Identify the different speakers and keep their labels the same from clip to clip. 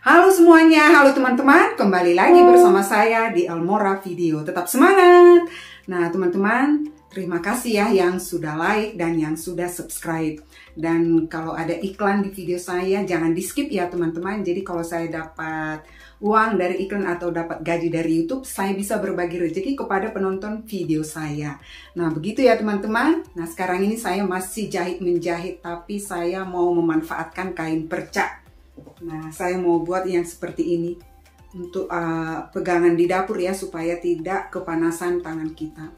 Speaker 1: Halo semuanya, halo teman-teman, kembali lagi bersama saya di Almora Video. Tetap semangat. Nah teman-teman, terima kasih ya yang sudah like dan yang sudah subscribe. Dan kalau ada iklan di video saya, jangan di skip ya teman-teman. Jadi kalau saya dapat uang dari iklan atau dapat gaji dari YouTube, saya bisa berbagi rezeki kepada penonton video saya. Nah begitu ya teman-teman. Nah sekarang ini saya masih menjahit, tapi saya mau memanfaatkan kain perca. Nah, saya mau buat yang seperti ini untuk pegangan di dapur ya, supaya tidak kepanasan tangan kita.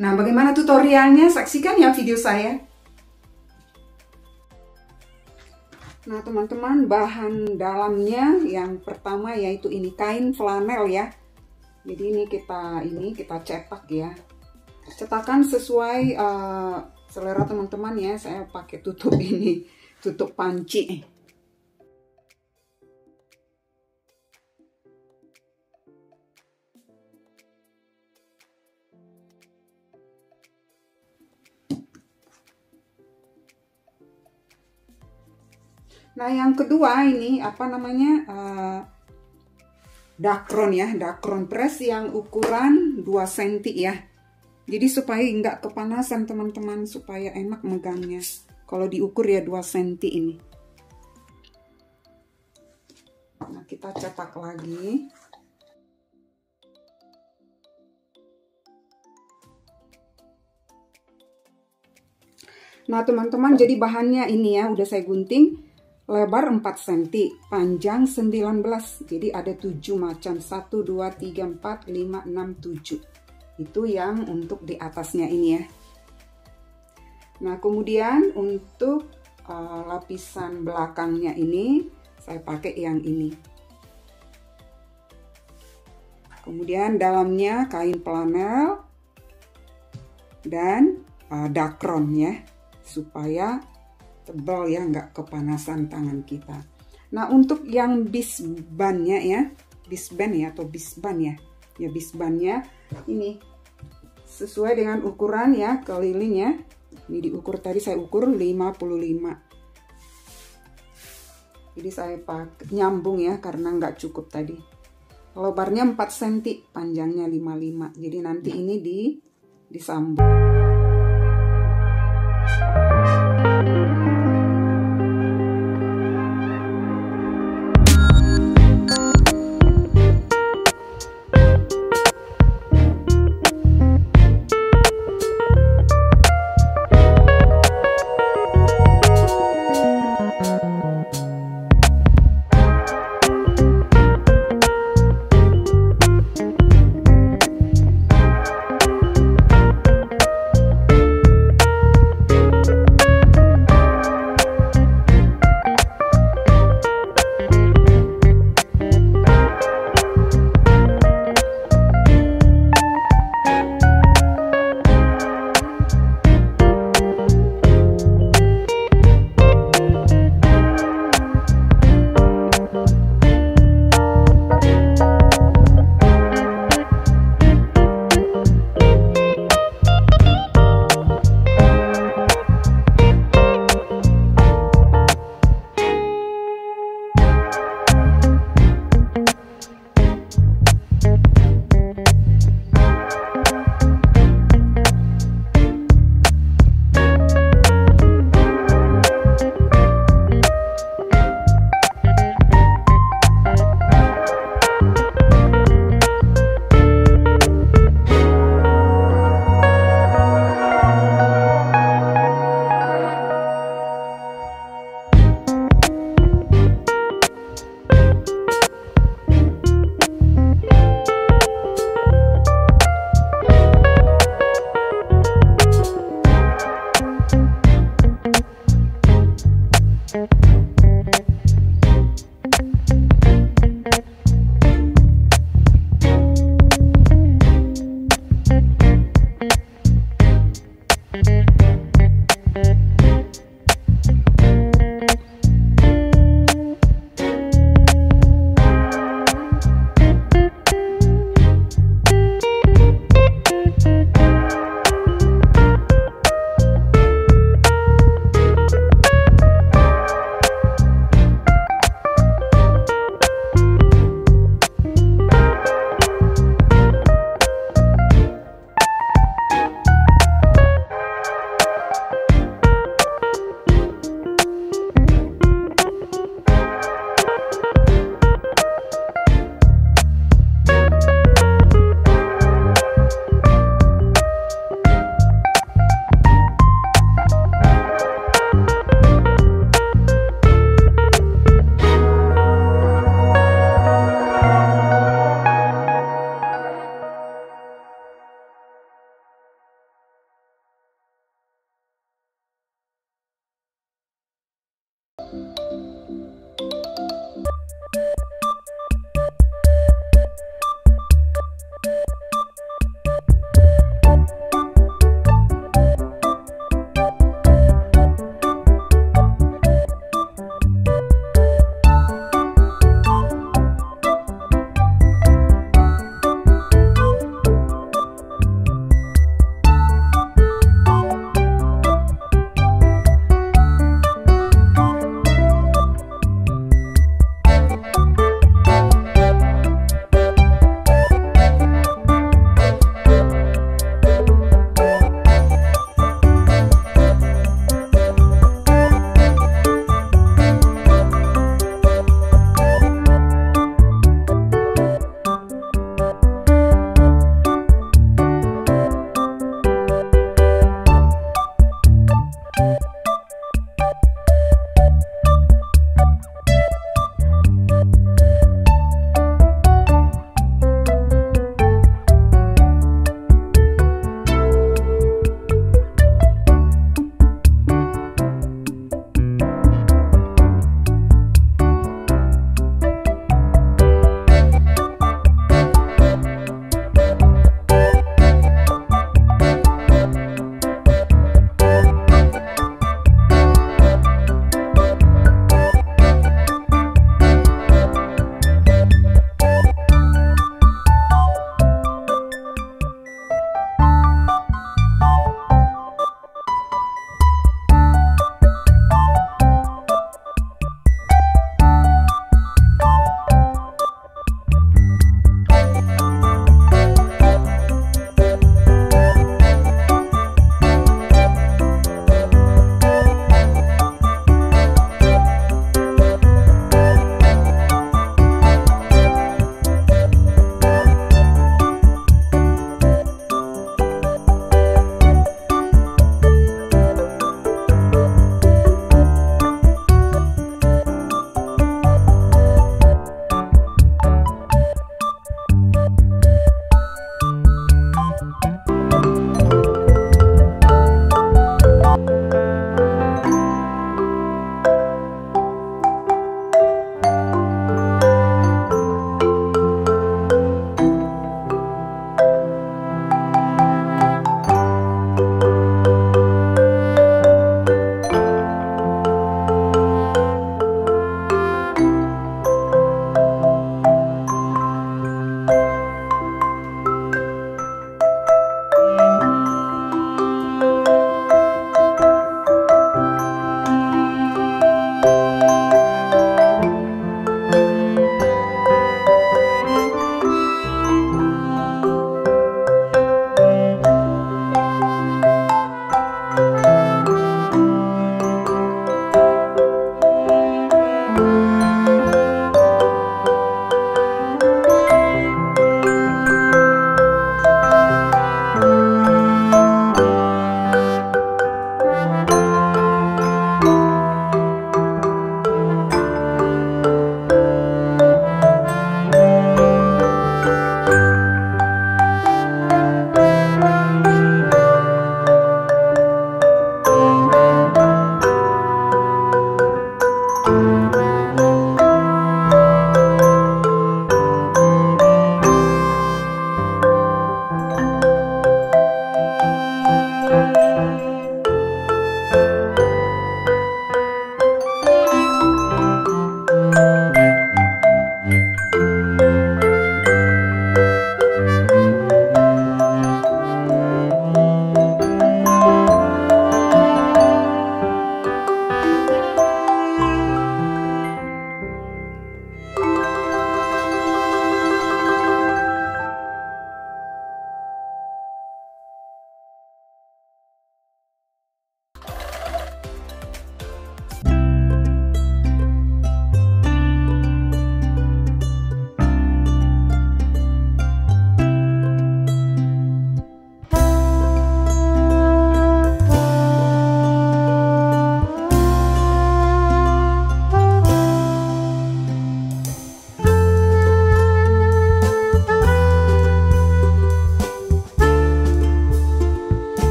Speaker 1: Nah, bagaimana tutorialnya? Saksikan ya video saya. Nah, teman-teman, bahan dalamnya yang pertama yaitu ini kain flanel ya. Jadi ini kita cetak ya. Cetakan sesuai selera teman-teman ya. Saya pakai tutup ini, tutup panci. Nah yang kedua ini apa namanya, dakron ya, dakron press yang ukuran 2 cm ya. Jadi supaya nggak kepanasan teman-teman, supaya enak megangnya. Kalau diukur ya 2 cm ini. Nah kita cetak lagi. Nah teman-teman, jadi bahannya ini ya, udah saya gunting. Lebar 4 cm, panjang 19, jadi ada 7 macam, 1, 2, 3, 4, 5, 6, 7. Itu yang untuk di atasnya ini ya. Nah kemudian untuk lapisan belakangnya ini, saya pakai yang ini. Kemudian dalamnya kain flanel dan dakron ya, supaya tebal ya, nggak kepanasan tangan kita. Nah untuk yang bisbannya ya, bisban ya atau bisban ya, ya bisbannya ini sesuai dengan ukuran ya, kelilingnya. Ini diukur tadi, saya ukur 55. Jadi saya pakai nyambung ya, karena nggak cukup tadi. Lebarnya 4 cm, panjangnya 55. Jadi nanti ini disambung.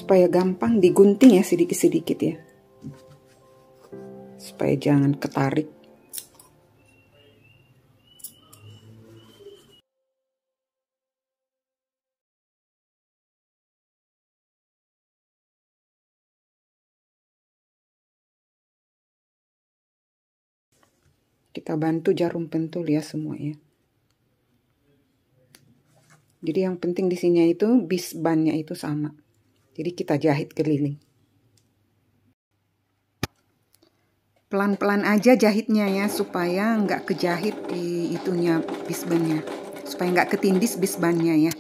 Speaker 1: supaya gampang digunting ya, sedikit-sedikit ya, supaya jangan ketarik. Kita bantu jarum pentul ya semua ya. Jadi yang penting di sini itu bis bannya itu sama. Jadi kita jahit keliling. Pelan-pelan aja jahitnya ya, supaya nggak kejahit di itunya bis bannya. Supaya nggak ketindis bis bannya ya.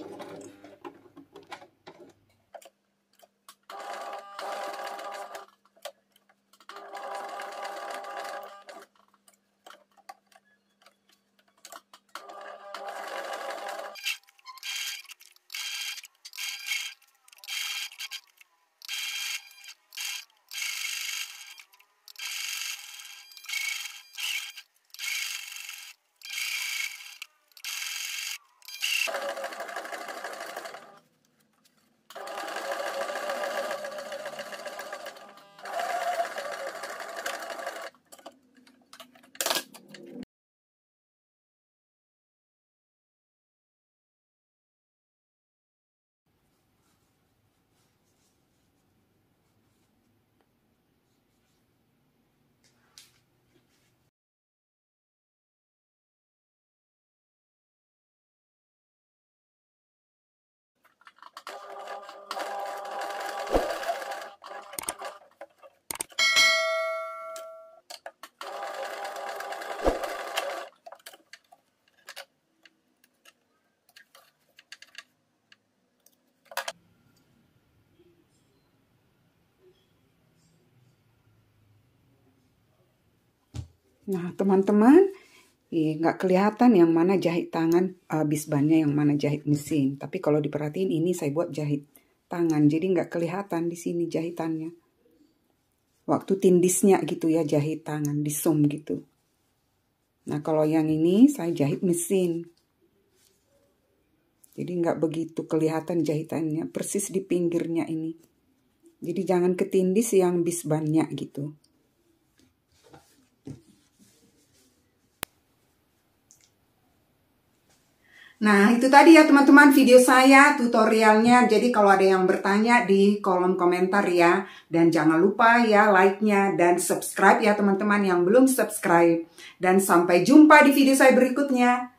Speaker 1: Nah, teman-teman, nggak kelihatan yang mana jahit tangan bis bannya, yang mana jahit mesin. Tapi kalau diperhatiin ini saya buat jahit tangan, jadi nggak kelihatan di sini jahitannya. Waktu tindisnya gitu ya, jahit tangan, di zoom gitu. Nah, kalau yang ini saya jahit mesin. Jadi nggak begitu kelihatan jahitannya, persis di pinggirnya ini. Jadi jangan ketindis yang bis bannya gitu. Nah, itu tadi ya teman-teman video saya, tutorialnya. Jadi kalau ada yang bertanya di kolom komentar ya. Dan jangan lupa ya like-nya dan subscribe ya teman-teman yang belum subscribe. Dan sampai jumpa di video saya berikutnya.